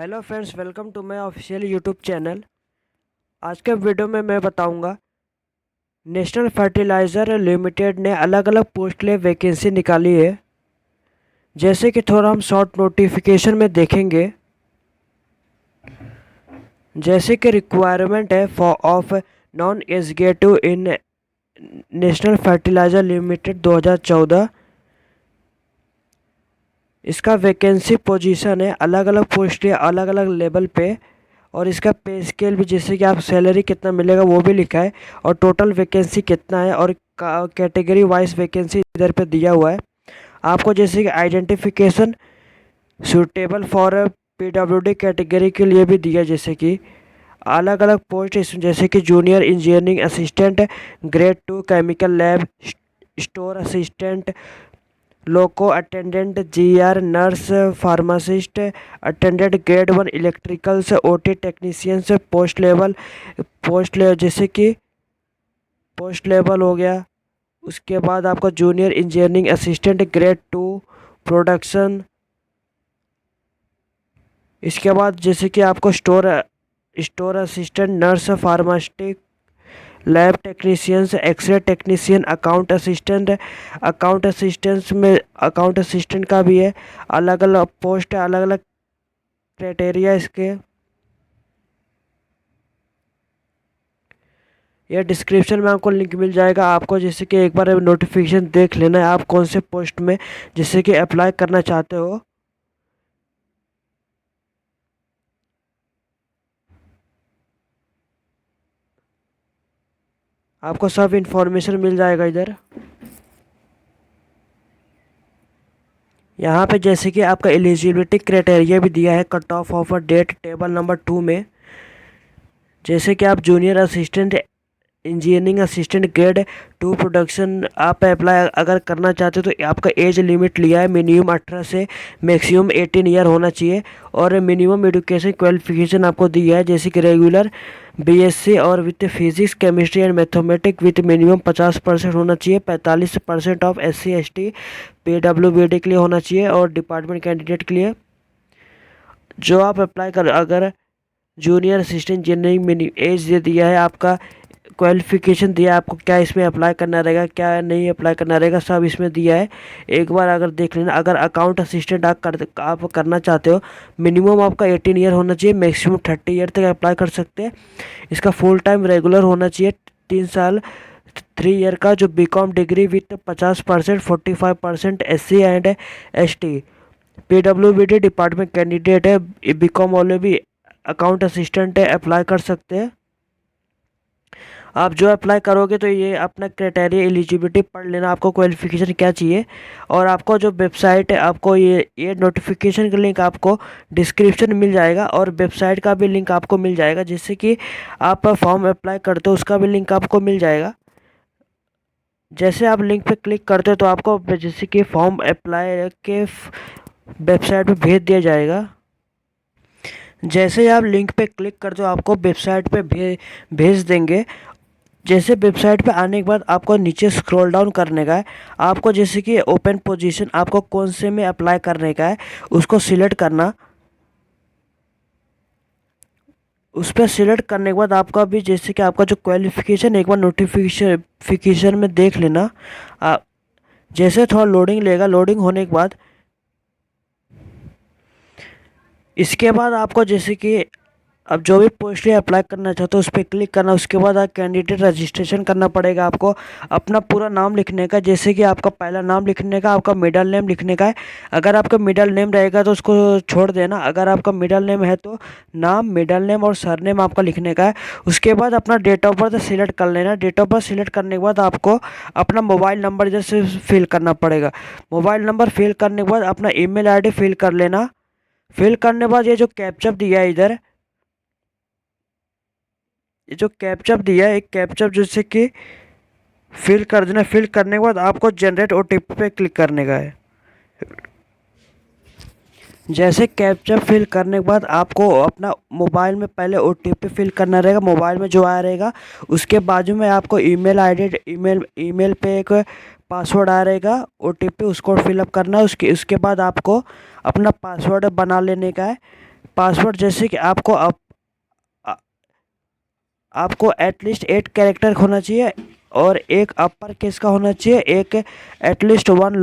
Hello friends, welcome to my official YouTube channel. आज के video में मैं बताऊंगा नेशनल फर्टिलाइज़र लिमिटेड ने अलग अलग पोस्ट लिए वैकेंसी निकाली है। जैसे कि थोड़ा हम शॉर्ट नोटिफिकेशन में देखेंगे, जैसे कि रिक्वायरमेंट है for of non executive in national fertiliser limited 2014। इसका वैकेंसी पोजीशन है, अलग अलग पोस्ट है अलग अलग लेवल पे, और इसका पे स्केल भी, जैसे कि आप सैलरी कितना मिलेगा वो भी लिखा है, और टोटल वैकेंसी कितना है, और कैटेगरी वाइज वैकेंसी इधर पे दिया हुआ है। आपको जैसे कि identification suitable for PWD category के लिए भी दिया, जैसे कि अलग अलग पोस्ट जैसे कि junior engineering assistant, grade 2 chemical lab, store assistant, loco attendant, GR nurse, pharmacist attendant, grade 1 electricals, OT technicians, post level जैसे कि पोस्ट लेवल हो गया। उसके बाद आपका junior engineering assistant, grade 2 production. इसके बाद जैसे कि आपको store assistant, nurse, pharmacist, lab technicians, X ray technician, account assistants में अकाउंट असिस्टेंट का भी है। अलग अलग पोस्ट है, अलग अलग क्राइटेरिया इसके। यह डिस्क्रिप्शन में आपको लिंक मिल जाएगा। आपको जैसे कि एक बार नोटिफिकेशन देख लेना है, आप कौन से पोस्ट में जैसे कि अप्लाई करना चाहते हो। आपको सब इंफॉर्मेशन मिल जाएगा इधर। यहाँ पे जैसे कि आपका एलिजिबिलिटी क्राइटेरिया भी दिया है cut off offer date table number 2 में। जैसे कि आप junior assistant engineering assistant grade 2 production आप अप्लाई अगर करना चाहते हो तो आपका एज लिमिट लिया है मिनिमम 18 से मैक्सिमम 18 ईयर होना चाहिए, और मिनिमम एजुकेशन क्वालिफिकेशन आपको दिया है जैसे कि रेगुलर बीएससी और with physics chemistry and mathematics with minimum 50% होना चाहिए। 45% ऑफ SC ST PWBD के लिए होना चाहिए, और डिपार्टमेंट कैंडिडेट के लिए जो आप अप्लाई कर, अगर जूनियर असिस्टेंट इंजीनियरिंग एज दे दिया है, आपका क्वालिफिकेशन दिया है, आपको क्या इसमें अप्लाई करना रहेगा क्या नहीं अप्लाई करना रहेगा सब इसमें दिया है। एक बार अगर देख लेना। अगर अकाउंट असिस्टेंट आप करना चाहते हो, मिनिमम आपका 18 ईयर होना चाहिए, मैक्सिमम 30 ईयर तक अप्लाई कर सकते हैं। इसका फुल टाइम रेगुलर होना चाहिए, 3 साल 3 ईयर का, जो BCom degree with 50%, 45% SC and ST। PWBD department candidate है, बीकॉम वाले भी अकाउंट असिस्टेंट है, अप्लाई कर सकते हैं। आप जो अप्लाई करोगे तो ये अपना क्राइटेरिया एलिजिबिलिटी पढ़ लेना, आपको क्वालिफिकेशन क्या चाहिए। और आपको जो वेबसाइट है, आपको ये नोटिफिकेशन का लिंक आपको डिस्क्रिप्शन मिल जाएगा, और वेबसाइट का भी लिंक आपको मिल जाएगा, जिससे कि आप फॉर्म अप्लाई करते हो उसका भी लिंक आपको मिल जाएगा। जैसे आप लिंक पे क्लिक करते हो तो आपको जैसे कि फॉर्म अप्लाई के वेबसाइट पे भेज दिया जाएगा। जैसे आप लिंक पे क्लिक करते हो आपको वेबसाइट पे भेज देंगे। जैसे वेबसाइट पे आने के बाद आपको नीचे स्क्रॉल डाउन करने का है। आपको जैसे कि ओपन पोजीशन आपको कौन से में अप्लाई करने का है उसको सिलेक्ट करना। उस पर सिलेक्ट करने के बाद आपका भी जैसे कि आपका जो क्वालिफिकेशन एक बार नोटिफिकेशन में देख लेना। आप जैसे थोड़ा लोडिंग लेगा, लोडिंग होने के बाद इसके बाद आपको जैसे कि अब जो भी पोस्ट है अप्लाई करना चाहते हो उस पर क्लिक करना। उसके बाद आप कैंडिडेट रजिस्ट्रेशन करना पड़ेगा। आपको अपना पूरा नाम लिखने का, जैसे कि आपका पहला नाम लिखने का, आपका मिडल नेम लिखने का है। अगर आपका मिडल नेम रहेगा तो उसको छोड़ देना। अगर आपका मिडल नेम है तो नाम, मिडल नेम और सरनेम आपका लिखने का है। उसके बाद अपना डेट ऑफ बर्थ सिलेक्ट कर लेना। डेट ऑफ बर्थ सिलेक्ट करने के बाद आपको अपना मोबाइल नंबर इधर से फिल करना पड़ेगा। मोबाइल नंबर फिल करने के बाद अपना ईमेल आईडी फिल कर लेना। फिल करने के बाद ये जो कैप्चर दिया है इधर, ये जो कैप्चर दिया है, एक कैप्चर जैसे कि फिल कर देना। फिल करने के बाद आपको जनरेट OTP पे क्लिक करने का है। जैसे कैप्चर फिल करने के बाद आपको अपना मोबाइल में पहले OTP फिल करना रहेगा, मोबाइल में जो आया रहेगा। उसके बाजू में आपको ईमेल पे एक पासवर्ड आ रहेगा, OTP उसको फिलअप करना है। उसके बाद आपको अपना पासवर्ड बना लेने का है। पासवर्ड जैसे कि आपको एटलीस्ट 8 कैरेक्टर होना चाहिए और एक अपर केस का होना चाहिए, एक at least one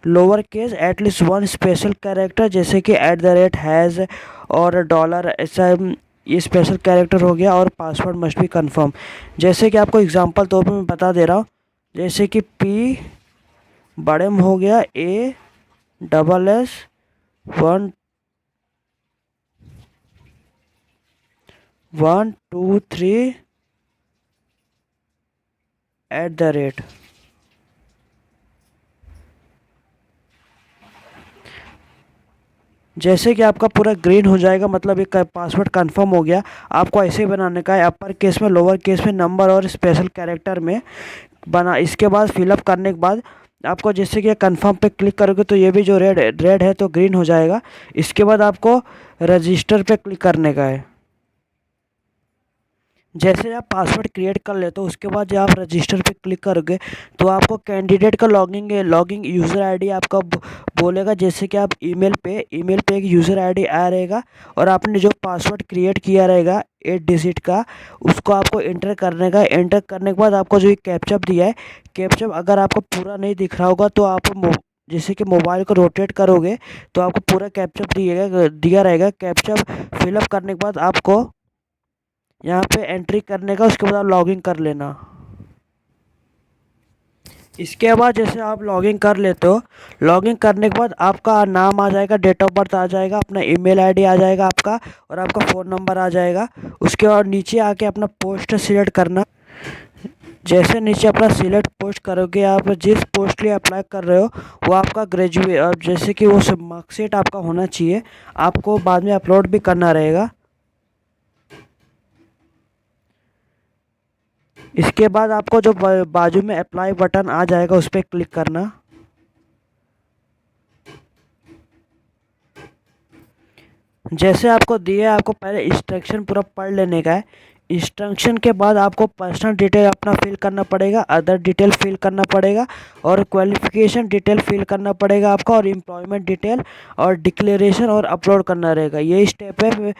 lower case, at least one special character जैसे कि @ हैज़ और डॉलर, ऐसा ये स्पेशल कैरेक्टर हो गया। और पासवर्ड मस्ट बी कंफर्म। जैसे कि आपको एग्जांपल तौर पे मैं बता दे रहा हूँ, जैसे कि पी बड़े में हो गया ASS 1 1 2 3 @ जैसे कि आपका पूरा ग्रीन हो जाएगा, मतलब एक पासवर्ड कंफर्म हो गया। आपको ऐसे ही बनाने का है, अपर केस में, लोअर केस में, नंबर और स्पेशल कैरेक्टर में बना। इसके बाद फिलअप करने के बाद आपको जैसे कि कंफर्म पे क्लिक करोगे तो ये भी जो रेड है तो ग्रीन हो जाएगा। इसके बाद आपको रजिस्टर पे क्लिक करने का है। जैसे आप पासवर्ड क्रिएट कर लेते हो उसके बाद जब आप रजिस्टर पे क्लिक करोगे तो आपको कैंडिडेट का लॉगिंग यूज़र आईडी आपका बोलेगा। जैसे कि आप ईमेल पे एक यूज़र आईडी आया रहेगा और आपने जो पासवर्ड क्रिएट किया रहेगा 8 डिजिट का, उसको आपको एंटर करने का। एंटर करने के बाद आपको जो कैप्चा दिया है, कैप्चा अगर आपको पूरा नहीं दिख रहा होगा तो आप जैसे कि मोबाइल को रोटेट करोगे तो आपको पूरा कैप्चा दिया रहेगा। कैप्चा फिलअप करने के बाद आपको यहाँ पे एंट्री करने का, उसके बाद आप लॉगिन कर लेना। इसके बाद जैसे आप लॉगिन कर लेते हो, लॉगिन करने के बाद आपका नाम आ जाएगा, डेट ऑफ बर्थ आ जाएगा, अपना ईमेल आईडी आ जाएगा आपका, और आपका फ़ोन नंबर आ जाएगा। उसके बाद नीचे आके अपना पोस्ट सिलेक्ट करना। जैसे नीचे अपना सिलेक्ट पोस्ट करोगे, आप जिस पोस्ट लिए अप्लाई कर रहे हो वो आपका ग्रेजुएट, जैसे कि वो मार्कशीट आपका होना चाहिए, आपको बाद में अपलोड भी करना रहेगा। इसके बाद आपको जो बाजू में अप्लाई बटन आ जाएगा उस पर क्लिक करना। जैसे आपको दिया है, आपको पहले इंस्ट्रक्शन पूरा पढ़ लेने का है। इंस्ट्रक्शन के बाद आपको पर्सनल डिटेल अपना फिल करना पड़ेगा, अदर डिटेल फिल करना पड़ेगा, और क्वालिफिकेशन डिटेल फिल करना पड़ेगा आपका, और एम्प्लॉयमेंट डिटेल और डिक्लेरेशन और अपलोड करना रहेगा। ये स्टेप है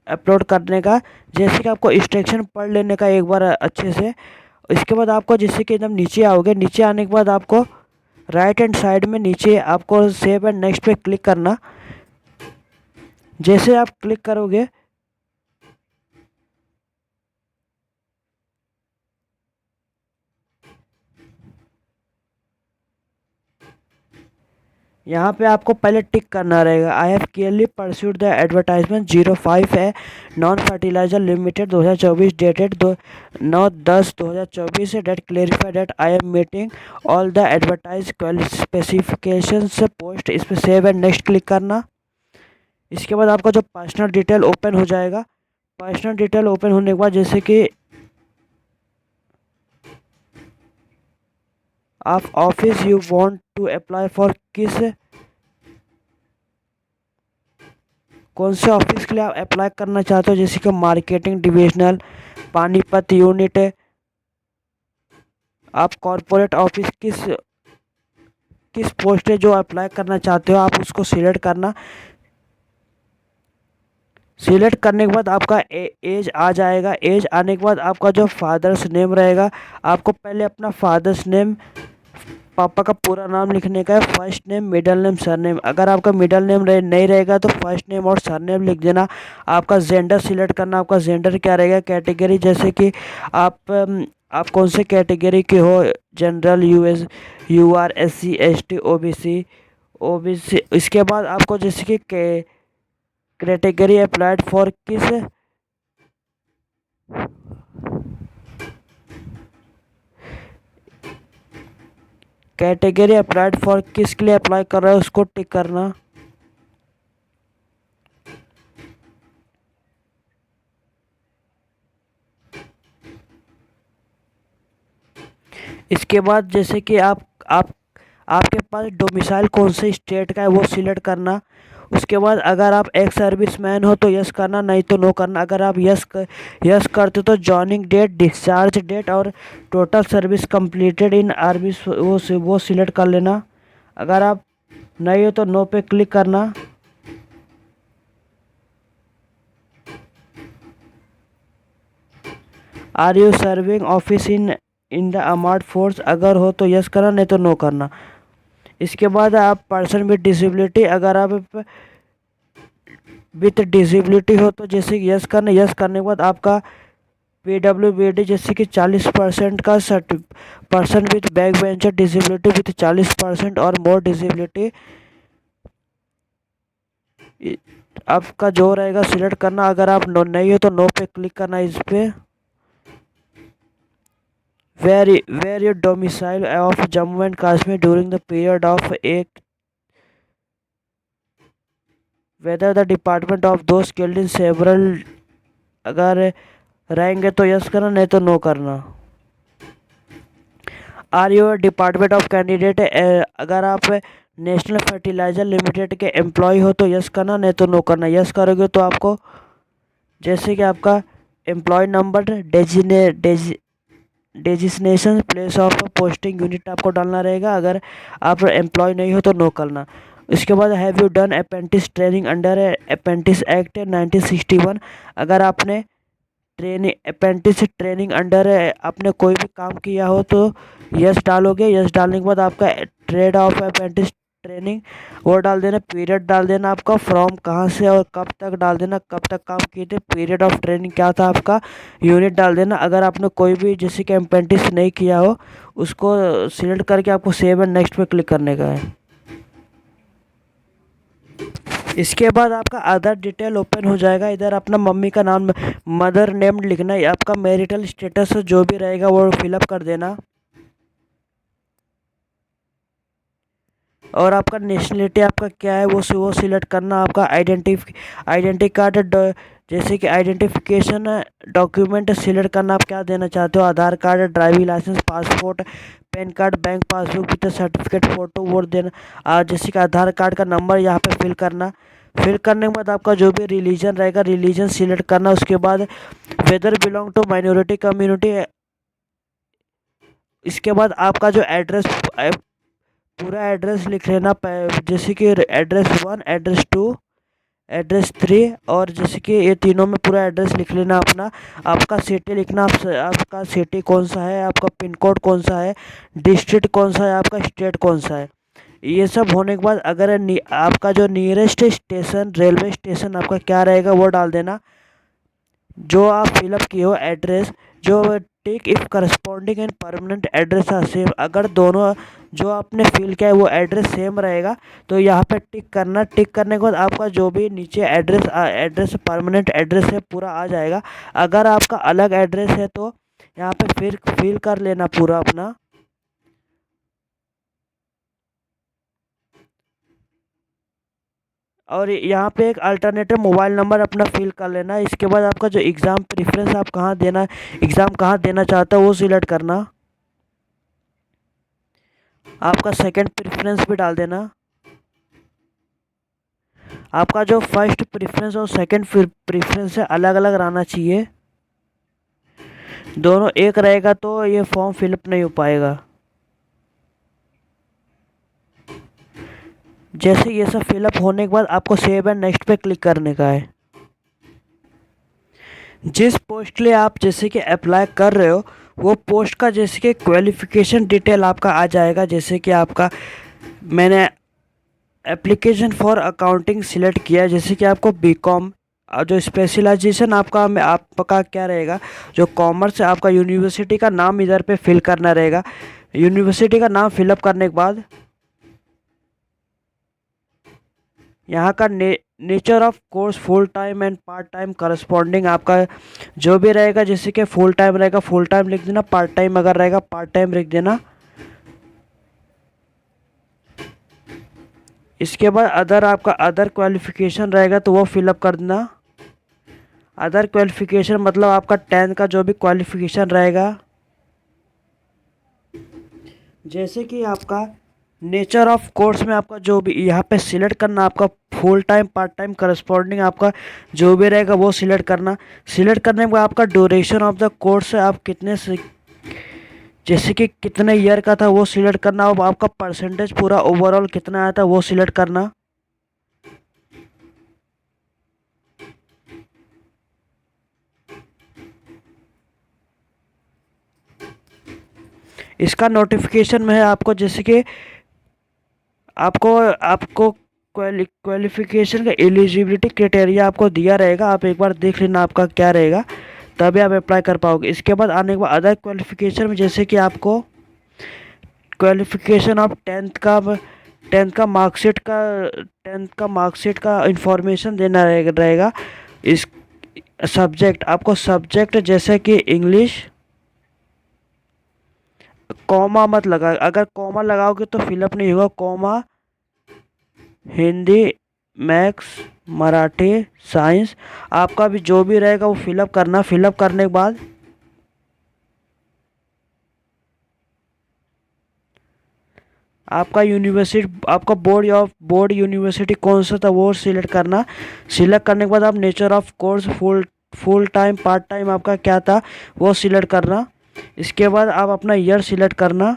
अपलोड करने का। जैसे कि आपको इंस्ट्रक्शन पढ़ लेने का एक बार अच्छे से। इसके बाद आपको जैसे कि एकदम नीचे आओगे, नीचे आने के बाद आपको राइट हैंड साइड में नीचे आपको सेव एंड नेक्स्ट पे क्लिक करना। जैसे आप क्लिक करोगे यहाँ पे आपको पहले टिक करना रहेगा। I have clearly perused the advertisement 05 है, नॉन फर्टिलाइजर लिमिटेड 2024, डेटेड 9/10/2024 है, date clarify date I am meeting all the advertise specifications post. इस पर सेव एंड नेक्स्ट क्लिक करना। इसके बाद आपका जो पर्सनल डिटेल ओपन हो जाएगा। पर्सनल डिटेल ओपन होने के बाद जैसे कि आप office you want to apply for कौन से ऑफिस के लिए आप अप्लाई करना चाहते हो, जैसे कि मार्केटिंग डिविजनल, पानीपत यूनिट है। आप कॉरपोरेट ऑफिस किस पोस्ट है जो अप्लाई करना चाहते हो आप उसको सिलेक्ट करना। सिलेक्ट करने के बाद आपका एज आ जाएगा। एज आने के बाद आपका जो फादर्स नेम रहेगा, आपको पहले अपना फादर्स नेम, पापा का पूरा नाम लिखने का है, first name, middle name, surname. अगर आपका मिडिल नेम नहीं रहेगा तो फर्स्ट नेम और सरनेम लिख देना। आपका जेंडर सिलेक्ट करना, आपका जेंडर क्या रहेगा। कैटेगरी जैसे कि आप कौन से कैटेगरी के हो, general, UR SC ST OBC। इसके बाद आपको जैसे कि कैटेगरी अप्लाइड फॉर किस के लिए अप्लाई कर रहा है उसको टिक करना। इसके बाद जैसे कि आपके पास डोमिसाइल कौन से स्टेट का है वो सिलेक्ट करना। उसके बाद अगर आप एक्स सर्विसमैन हो तो यस करना, नहीं तो नो करना। अगर आप यस करते हो तो जॉइनिंग डेट, डिस्चार्ज डेट और total service completed in army वो सिलेक्ट कर लेना। अगर आप नहीं हो तो नो पे क्लिक करना। Are you serving office in in the armed force, अगर हो तो यस करना, नहीं तो नो करना। इसके बाद आप पर्सन विद डिसेबिलिटी, अगर आप विथ डिसेबिलिटी हो तो जैसे कि यस करना। यस करने के बाद आपका PWBD जैसे कि 40% का person with back bencher disability with 40% और मोर डिसेबिलिटी, आपका जो रहेगा सिलेक्ट करना। अगर आप नो नहीं हो तो नो पे क्लिक करना इस पे। Where your domicile of Jammu and Kashmir during the period of एक, वेदर द डिपार्टमेंट ऑफ दो स्किल्ड इन सेवरल, अगर रहेंगे तो यस करना, नहीं तो नो करना। Are your department of candidate, अगर आप नेशनल फर्टिलाइजर लिमिटेड के एम्प्लॉय हो तो यस करना, नहीं तो नो करना। यस करोगे तो आपको जैसे कि आपका employ number, designation, place of posting, unit आपको डालना रहेगा। अगर आप एम्प्लॉय नहीं हो तो नो करना। इसके बाद have you done apprentice training under apprentice act 1961, अगर आपने ट्रेनिंग अप्रेंटिस ट्रेनिंग अंडर आपने कोई भी काम किया हो तो यस डालोगे। यस डालने के बाद आपका ट्रेड ऑफ अप्रेंटिस ट्रेनिंग वो डाल देना, पीरियड डाल देना, आपका फ्रॉम कहाँ से और कब तक डाल देना, कब तक काम किए थे, पीरियड ऑफ ट्रेनिंग क्या था आपका, यूनिट डाल देना। अगर आपने कोई भी जैसे कि अप्रेंटिस नहीं किया हो उसको सिलेक्ट करके आपको सेव एंड नेक्स्ट पे क्लिक करने का है। इसके बाद आपका अदर डिटेल ओपन हो जाएगा। इधर अपना मम्मी का नाम, मदर नेम लिखना है, आपका मैरिटल स्टेटस जो भी रहेगा वो फिलअप कर देना, और आपका नेशनलिटी आपका क्या है वो सिलेक्ट करना। आपका आइडेंटिटी कार्ड जैसे कि आइडेंटिफिकेशन डॉक्यूमेंट सिलेक्ट करना, आप क्या देना चाहते हो, Aadhaar card, driving licence, passport, PAN card, bank passbook with certificate, photo वो देना। जैसे कि आधार कार्ड का नंबर यहाँ पे फिल करना। फिल करने के बाद आपका जो भी रिलीजन रहेगा रिलीजन सिलेक्ट करना। उसके बाद whether belong to minority community, इसके बाद आपका जो एड्रेस पूरा एड्रेस लिख लेना, जैसे कि एड्रेस 1, एड्रेस 2, एड्रेस 3, और जैसे कि ये तीनों में पूरा एड्रेस लिख लेना अपना। आपका सिटी लिखना, आपका सिटी कौन सा है, आपका पिन कोड कौन सा है, डिस्ट्रिक्ट कौन सा है, आपका स्टेट कौन सा है। ये सब होने के बाद अगर आपका जो नियरेस्ट स्टेशन रेलवे स्टेशन आपका क्या रहेगा वो डाल देना। जो आप फिलअप किए हो एड्रेस, जो tick if corresponding and permanent address are same, अगर दोनों जो आपने फिल किया है वो एड्रेस सेम रहेगा तो यहाँ पे टिक करना। टिक करने के बाद आपका जो भी नीचे एड्रेस परमानेंट एड्रेस है पूरा आ जाएगा। अगर आपका अलग एड्रेस है तो यहाँ पे फिर फिल कर लेना पूरा अपना। और यहाँ पे एक अल्टरनेटिव मोबाइल नंबर अपना फिल कर लेना। इसके बाद आपका जो एग्ज़ाम प्रेफरेंस आप कहाँ देना, एग्ज़ाम कहाँ देना चाहते हो वो सिलेक्ट करना। आपका सेकंड प्रेफरेंस भी डाल देना। आपका जो फर्स्ट प्रेफरेंस और सेकंड प्रेफरेंस है अलग अलग रहना चाहिए, दोनों एक रहेगा तो ये फॉर्म फिलअप नहीं हो पाएगा। जैसे ये सब फिलअप होने के बाद आपको सेव एंड नेक्स्ट पे क्लिक करने का है। जिस पोस्ट के लिए आप जैसे कि अप्लाई कर रहे हो वो पोस्ट का जैसे कि क्वालिफ़िकेशन डिटेल आपका आ जाएगा। जैसे कि आपका मैंने एप्लीकेशन फॉर अकाउंटिंग सिलेक्ट किया, जैसे कि आपको बीकॉम, जो स्पेशलाइजेशन आपका क्या रहेगा, जो कॉमर्स है आपका यूनिवर्सिटी का नाम इधर पे फिल करना रहेगा। यूनिवर्सिटी का नाम फिलअप करने के बाद यहाँ का nature of course full time and part time corresponding आपका जो भी रहेगा, जैसे कि फुल टाइम रहेगा फुल टाइम लिख देना, पार्ट टाइम अगर रहेगा पार्ट टाइम लिख देना। इसके बाद अदर आपका अदर क्वालिफ़िकेशन रहेगा तो वो फिलअप कर देना। अदर क्वालिफ़िकेशन मतलब आपका 10th का जो भी क्वालिफ़िकेशन रहेगा, जैसे कि आपका नेचर ऑफ कोर्स में आपका जो भी यहाँ पे सिलेक्ट करना, आपका full time part time corresponding आपका जो भी रहेगा वो सिलेक्ट करना। सिलेक्ट करने के बाद आपका ड्यूरेशन ऑफ द कोर्स है, आप कितने से जैसे कि कितने ईयर का था वो सिलेक्ट करना, और आपका परसेंटेज पूरा ओवरऑल कितना आया था वो सिलेक्ट करना। इसका नोटिफिकेशन में है आपको, जैसे कि आपको आपको क्वालिफिकेशन का एलिजिबिलिटी क्राइटेरिया आपको दिया रहेगा, आप एक बार देख लेना आपका क्या रहेगा, तभी आप अप्लाई कर पाओगे। इसके बाद आने के बाद अदर क्वालिफिकेशन में जैसे कि आपको क्वालिफिकेशन ऑफ टेंथ का मार्कशीट का इंफॉर्मेशन देना रहेगा। इस सब्जेक्ट, आपको सब्जेक्ट जैसे कि इंग्लिश, कॉमा मत लगा, अगर कॉमा लगाओगे तो फिलअप नहीं होगा। Comma Hindi, maths, Marathi, science, आपका भी जो भी रहेगा वो फिलअप करना। फिलअप करने के बाद आपका यूनिवर्सिटी, आपका बोर्ड यूनिवर्सिटी कौन सा था वो सिलेक्ट करना। सिलेक्ट करने के बाद आप nature of course, full time, part time आपका क्या था वो सिलेक्ट करना। इसके बाद आप अपना ईयर सिलेक्ट करना।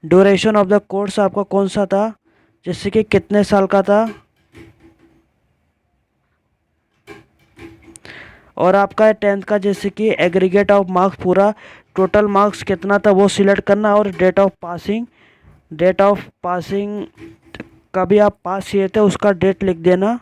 ड्यूरेशन ऑफ द कोर्स आपका कौन सा था, जैसे कि कितने साल का था, और आपका टेंथ का जैसे कि एग्रीगेट ऑफ मार्क्स, पूरा टोटल मार्क्स कितना था वो सिलेक्ट करना। और डेट ऑफ पासिंग कभी आप पास किए थे उसका डेट लिख देना।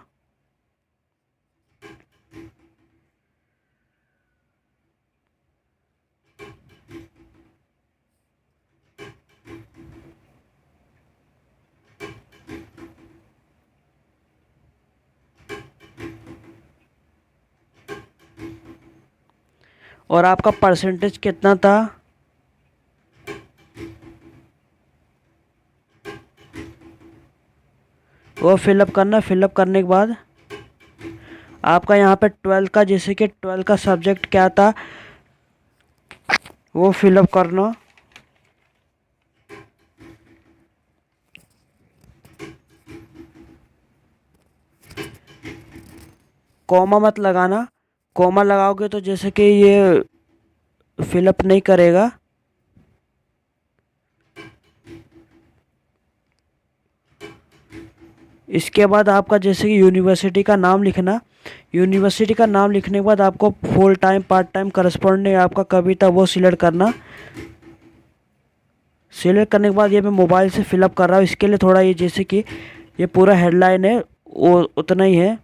और आपका परसेंटेज कितना था, वो फिलअप करना। फिलअप करने के बाद आपका यहाँ पे ट्वेल्थ का, जैसे कि ट्वेल्थ का सब्जेक्ट क्या था वो फिलअप करना। कॉमा मत लगाना, कॉमा लगाओगे तो जैसे कि ये फिलअप नहीं करेगा। इसके बाद आपका जैसे कि यूनिवर्सिटी का नाम लिखना। यूनिवर्सिटी का नाम लिखने के बाद आपको full time, part time, corresponding आपका कभी था वो सिलेक्ट करना। सिलेक्ट करने के बाद ये मैं मोबाइल से फिलअप कर रहा हूँ, इसके लिए थोड़ा ये जैसे कि ये पूरा हेडलाइन है वो उतना ही है।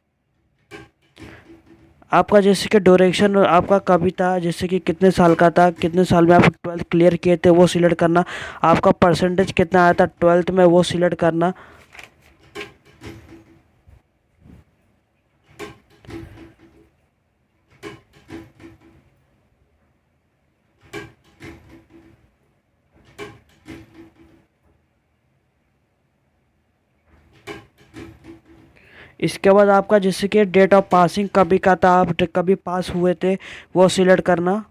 आपका जैसे कि ड्यूरेशन आपका कभी था, जैसे कि कितने साल का था, कितने साल में आप ट्वेल्थ क्लियर किए थे वो सिलेक्ट करना। आपका परसेंटेज कितना आया था ट्वेल्थ में वो सिलेक्ट करना। इसके बाद आपका जैसे कि डेट ऑफ पासिंग कभी का था, आप कभी पास हुए थे वो सिलेक्ट करना।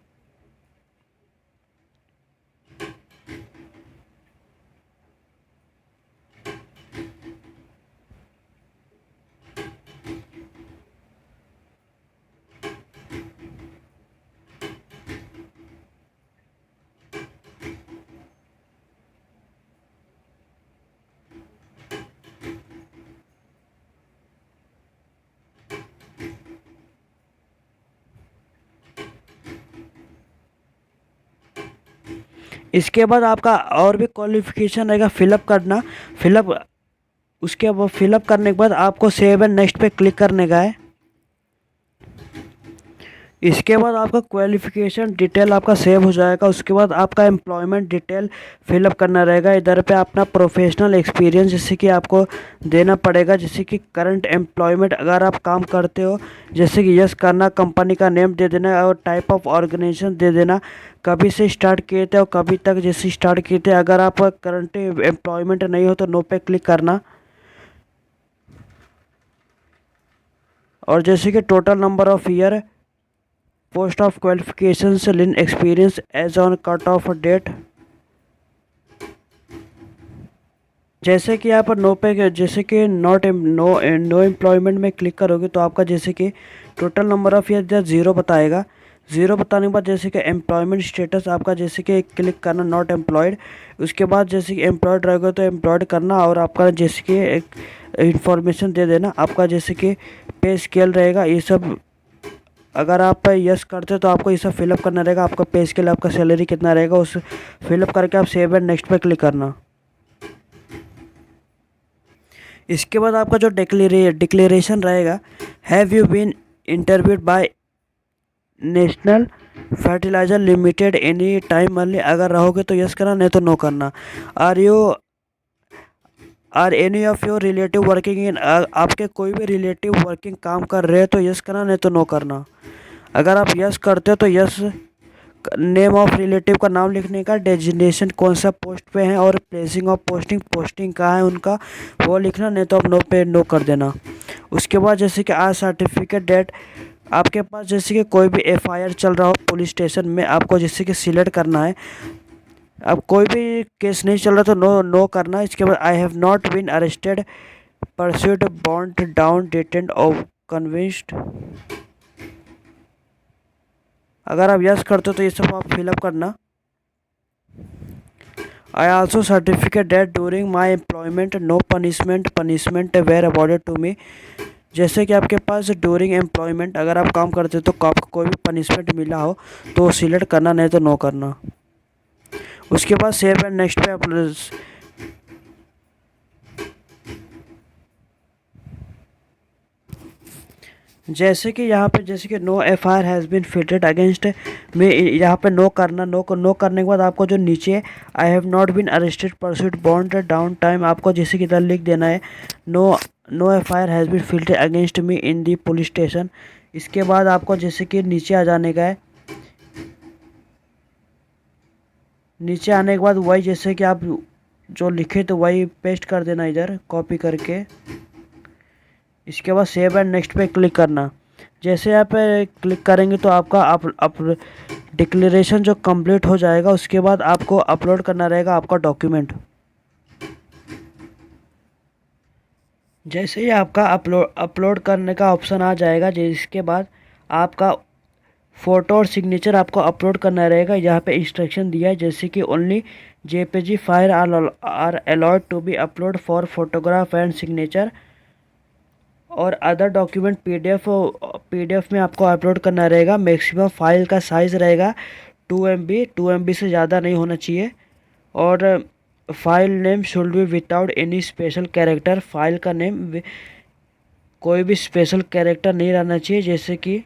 इसके बाद आपका और भी क्वालिफिकेशन रहेगा फिलअप करना। फिलअप उसके बाद फिलअप करने के बाद आपको सेव एंड नेक्स्ट पे क्लिक करने का है। इसके बाद आपका क्वालिफिकेशन डिटेल आपका सेव हो जाएगा। उसके बाद आपका एम्प्लॉयमेंट डिटेल फिलअप करना रहेगा। इधर पे अपना प्रोफेशनल एक्सपीरियंस जैसे कि आपको देना पड़ेगा, जैसे कि करंट एम्प्लॉयमेंट अगर आप काम करते हो जैसे कि यस करना, कंपनी का नेम दे देना और टाइप ऑफ ऑर्गेनाइजेशन दे देना, कभी से स्टार्ट किए थे और कभी तक जैसे स्टार्ट किए थे। अगर आप करंट एम्प्लॉयमेंट नहीं हो तो नो पे क्लिक करना। और जैसे कि total number of year, post of qualification से लिन experience age on cut off date. जैसे कि यहाँ पर नो पे, जैसे कि नो एम्प्लॉयमेंट में क्लिक करोगे तो आपका जैसे कि total number of year zero बताएगा। ज़ीरो बताने के बाद जैसे कि एम्प्लॉयमेंट स्टेटस आपका जैसे कि क्लिक करना नॉट एम्प्लॉयड। उसके बाद जैसे कि एम्प्लॉयड रहेगा तो एम्प्लॉयड करना और आपका जैसे कि एक इंफॉर्मेशन दे देना। आपका जैसे कि पे स्केल रहेगा, ये सब अगर आप यस करते हो तो आपको ये सब फिलअप करना रहेगा, आपका पे स्केल, आपका सैलरी कितना रहेगा, उस फिलअप करके आप सेव एंड नेक्स्ट पे क्लिक करना। इसके बाद आपका जो डिक्लेरेशन रहेगा, have you been interviewed by National fertiliser Limited any time early, अगर रहोगे तो यस करना, नहीं तो नो करना। Are any of your relative working in, आपके कोई भी रिलेटिव वर्किंग काम कर रहे हैं तो यस करना, नहीं तो नो करना। अगर आप यस करते हो तो यस, नेम ऑफ रिलेटिव का नाम लिखने का, डेजिग्नेशन कौन सा पोस्ट पे है और प्लेसिंग ऑफ पोस्टिंग कहाँ है उनका, वो लिखना, नहीं तो आप नो पे नो कर देना। उसके बाद जैसे कि आर सर्टिफिकेट डेट, आपके पास जैसे कि कोई भी एफआईआर चल रहा हो पुलिस स्टेशन में, आपको जैसे कि सिलेक्ट करना है। अब कोई भी केस नहीं चल रहा तो नो करना। इसके बाद I have not been arrested, pursued, bound down, detained और कन्विंस्ड, अगर आप यस करते हो तो ये सब आप फिलअप करना। I also certificate date during my employment no punishment were awarded to me, जैसे कि आपके पास ड्यूरिंग एम्प्लॉयमेंट अगर आप काम करते हो तो आपको कोई भी पनिशमेंट मिला हो तो सिलेक्ट करना, नहीं तो नो करना। उसके बाद सेव एंड नेक्स्ट पे आप, जैसे कि यहाँ पे जैसे कि no FIR has been filtered against me, यहाँ पे नो करना। नो करने के बाद आपको जो नीचे I have not been arrested, pursued, bound down time, आपको जैसे कि इधर लिख देना है no FIR has been filtered against me in the police station. इसके बाद आपको जैसे कि नीचे आ जाने का है। नीचे आने के बाद वही जैसे कि आप जो लिखे तो वही पेस्ट कर देना इधर कॉपी करके। इसके बाद सेव एंड नेक्स्ट पे क्लिक करना। जैसे आप क्लिक करेंगे तो आपका डिक्लेरेशन जो कंप्लीट हो जाएगा। उसके बाद आपको अपलोड करना रहेगा आपका डॉक्यूमेंट। जैसे ही आपका अपलोड करने का ऑप्शन आ जाएगा, जिसके बाद आपका फ़ोटो और सिग्नेचर आपको अपलोड करना रहेगा। यहाँ पे इंस्ट्रक्शन दिया है जैसे कि only JPG file are allowed to be upload for photograph and signature और अदर डॉक्यूमेंट पीडीएफ में आपको अपलोड करना रहेगा। मैक्सिमम फाइल का साइज़ रहेगा 2 MB से ज़्यादा नहीं होना चाहिए। और file name should be without any special character, file का नेम कोई भी स्पेशल कैरेक्टर नहीं रहना चाहिए। जैसे कि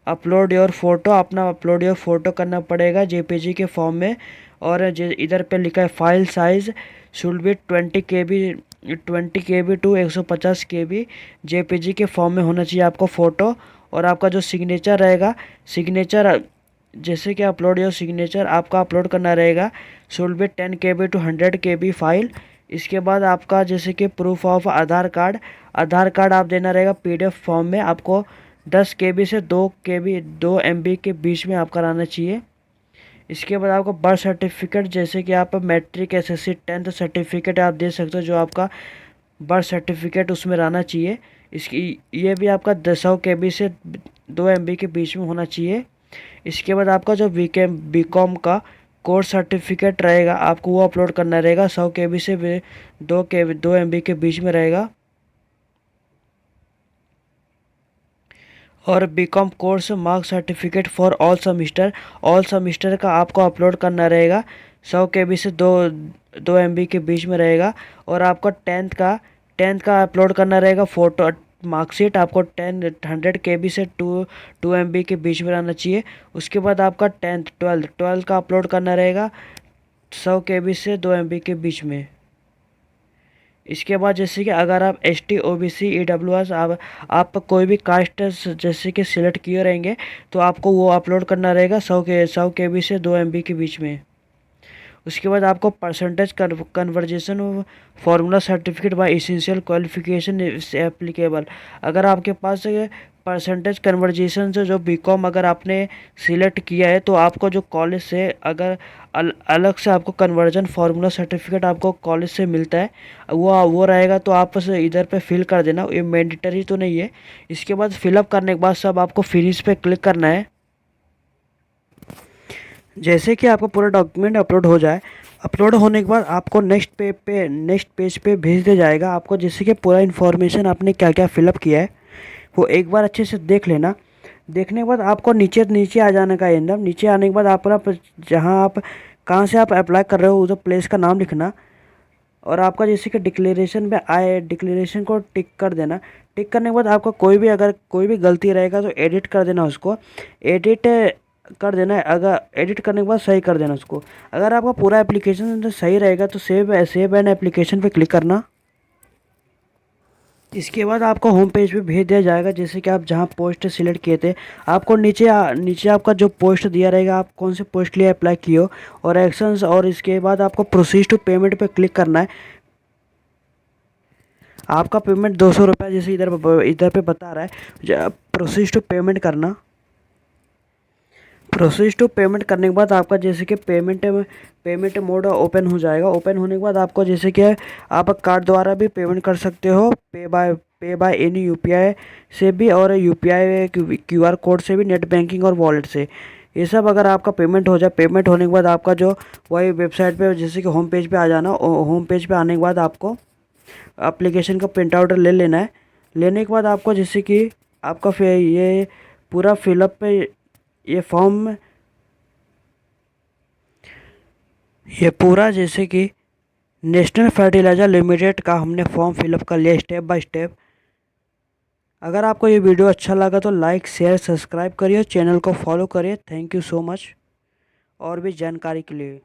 अपलोड योर फोटो, अपना अपलोड योर फोटो करना पड़ेगा जेपीजी के फॉर्म में। और इधर पे लिखा है file size should be 20 KB to 150 KB JPG के फॉर्म में होना चाहिए आपको फ़ोटो। और आपका जो सिग्नेचर रहेगा, सिग्नेचर जैसे कि अपलोड योर सिग्नेचर आपका अपलोड करना रहेगा should be 10 KB to 100 KB file. इसके बाद आपका जैसे कि प्रूफ ऑफ आधार कार्ड आप देना रहेगा पीडीएफ फॉर्म में। आपको 10 KB से 2 MB के बीच में आपका रहना चाहिए। इसके बाद आपको बर्थ सर्टिफिकेट, जैसे कि आप मैट्रिक, एसएससी, 10th सर्टिफिकेट आप दे सकते हो, जो आपका बर्थ सर्टिफिकेट उसमें रहना चाहिए। इसकी ये भी आपका 100 KB से 2 MB के बीच में होना चाहिए। इसके बाद आपका जो बीकॉम का कोर्स सर्टिफिकेट रहेगा आपको वो अपलोड करना रहेगा। 100 KB से 2 MB के बीच में रहेगा। और BCom course mark certificate for all semester का आपको अपलोड करना रहेगा। 100 KB से 2 MB के बीच में रहेगा। और आपको 10th का अपलोड करना रहेगा। फ़ोटो मार्कशीट आपको 100 KB से 2 MB के बीच में रहना चाहिए। उसके बाद आपका 12th का अपलोड करना रहेगा 100 KB से 2 MB के बीच में। इसके बाद जैसे कि अगर आप ST OBC EWS आप कोई भी कास्ट जैसे कि सिलेक्ट किए रहेंगे तो आपको वो अपलोड करना रहेगा 100 KB से 2 MB के बीच में। उसके बाद आपको percentage conversation formula certificate bye essential qualification applicable, अगर आपके पास परसेंटेज कन्वर्जेशन से जो बीकॉम अगर आपने सिलेक्ट किया है तो आपको जो कॉलेज से अगर अलग से आपको कन्वर्जन फार्मूला सर्टिफिकेट आपको कॉलेज से मिलता है वो रहेगा तो आप इधर पे फिल कर देना। ये मैंडेटरी तो नहीं है। इसके बाद फिलअप करने के बाद सब आपको फिनिश पे क्लिक करना है। जैसे कि आपका पूरा डॉक्यूमेंट अपलोड हो जाए, अपलोड होने के बाद आपको नेक्स्ट पेज पे भेज दिया जाएगा। आपको जैसे कि पूरा इन्फॉर्मेशन आपने क्या क्या फिलअप किया है वो एक बार अच्छे से देख लेना। देखने के बाद आपको नीचे नीचे आ जाने का एकदम नीचे आने के बाद आपका जहाँ आप कहाँ से आप अप्लाई कर रहे हो उधर प्लेस का नाम लिखना और आपका जैसे कि डिक्लेरेशन पे आए डिक्लेरेशन को टिक कर देना। टिक करने के बाद आपका कोई भी अगर कोई भी गलती रहेगा तो एडिट कर देना उसको। एडिट कर देना है, अगर एडिट करने के बाद सही कर देना उसको। अगर आपका पूरा एप्लीकेशन सही रहेगा तो सेव एंड एप्लीकेशन पे क्लिक करना। इसके बाद आपको होम पेज पे भेज दिया जाएगा। जैसे कि आप जहाँ पोस्ट सिलेक्ट किए थे आपको नीचे आपका जो पोस्ट दिया रहेगा आप कौन से पोस्ट के लिए अप्लाई किए हो और एक्शंस, और इसके बाद आपको प्रोसीड टू पेमेंट पे क्लिक करना है। आपका पेमेंट 200 रुपये जैसे इधर पे बता रहा है। प्रोसीड टू पेमेंट करना। प्रोसीड टू पेमेंट करने के बाद आपका जैसे कि पेमेंट मोड ओपन हो जाएगा। ओपन होने के बाद आपको जैसे कि आप कार्ड द्वारा भी पेमेंट कर सकते हो, पे बाय एनी यूपीआई से भी और यूपीआई क्यूआर कोड से भी, नेट बैंकिंग और वॉलेट से। ये सब अगर आपका पेमेंट हो जाए, पेमेंट होने के बाद आपका जो वही वेबसाइट पे जैसे कि होम पेज पे आ जाना। होम पेज पे आने के बाद आपको एप्लीकेशन का प्रिंट आउट ले लेना है। लेने के बाद आपको जैसे कि आपका ये पूरा फिलअप पे ये फॉर्म, ये पूरा जैसे कि नेशनल फर्टिलाइजर लिमिटेड का हमने फॉर्म फिलअप कर लिया स्टेप बाय स्टेप। अगर आपको ये वीडियो अच्छा लगा तो लाइक शेयर सब्सक्राइब करिए, चैनल को फॉलो करिए। थैंक यू सो मच और भी जानकारी के लिए।